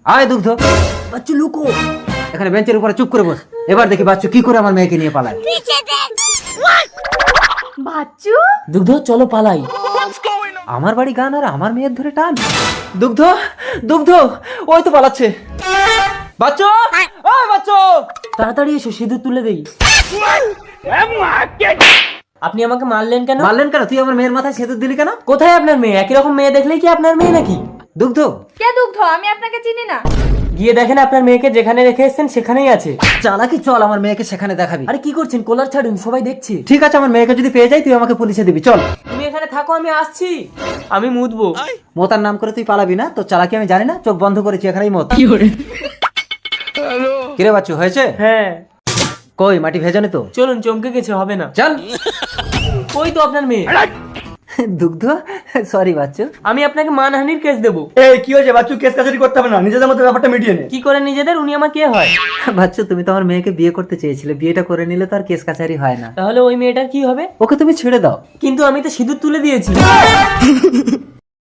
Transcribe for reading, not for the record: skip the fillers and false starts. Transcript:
আয় দুগ্ধ। বাচ্চু লুকো, এখানে বেঞ্চের উপরে চুপ করে বস। এবার দেখি বাচ্চু কি করে আমার মেয়েকে নিয়ে পালায়। বাচ্চু, দুগ্ধ চলো পালাই। আমার বাড়ি গান আর আমার মেয়ের ধরে টান। দুগ্ধ, দুগ্ধ, ওই তো পালাচ্ছে। বাচ্চু, ওই বাচ্চু, তাড়াতাড়ি এসো, সিঁদুর তুলে দেই। আপনি আমাকে মারলেন কেন? মারলেন কেন? তুই আমার মেয়ের মাথায় সেতুর দিলি কেন? কোথায় আপনার মেয়ে? একই রকম মেয়ে দেখলেই কি আপনার মেয়ে নাকি? দুগ্ধ, কে দুগ্ধ? আমি আপনাকে চিনি না। গিয়ে দেখেন আপনার মেয়েকে যেখানে রেখে এসেছেন সেখানেই আছে। চালাকি, চল আমার মেয়েকে সেখানে দেখাবি। আরে কি করছেন? কলার ছাড়ুন, সবাই দেখছে। ঠিক আছে, আমার মেয়েকে যদি পেয়ে যাই তুই আমাকে পুলিশে দিবি, চল। তুমি এখানে থাকো, আমি আসছি। আমি মুতবো। মোতার নাম করে তুই পালাবি না? তো চালাকি আমি জানি না, চোখ বন্ধ করেছি, এখানেই মত। কিরে বাচ্চু, হয়েছে? হ্যাঁ কই মাটি ভেজানি তো? চলুন, চমকে গেছে, হবে না। চল। ওই তো আপনার মেয়ে। দুগ্ধ, সরি বাচ্চু। আমি আপনাকে মানহানির কেস দেবো। এই কি হয়েছে বাচ্চু? কেস কাছারি করতে হবে না, নিজেদের মধ্যে ব্যাপারটা মিটিয়ে নে। কি করে নিজেদের? উনি আমার কে হয়? বাচ্চু, তুমি তো আমার মেয়েকে বিয়ে করতে চেয়েছিলে, বিয়েটা করে নিলে তো আর কেস কাছারি হয় না। তাহলে ওই মেয়েটার কি হবে? ওকে তুমি ছেড়ে দাও। কিন্তু আমি তো সিঁদুর তুলে দিয়েছি।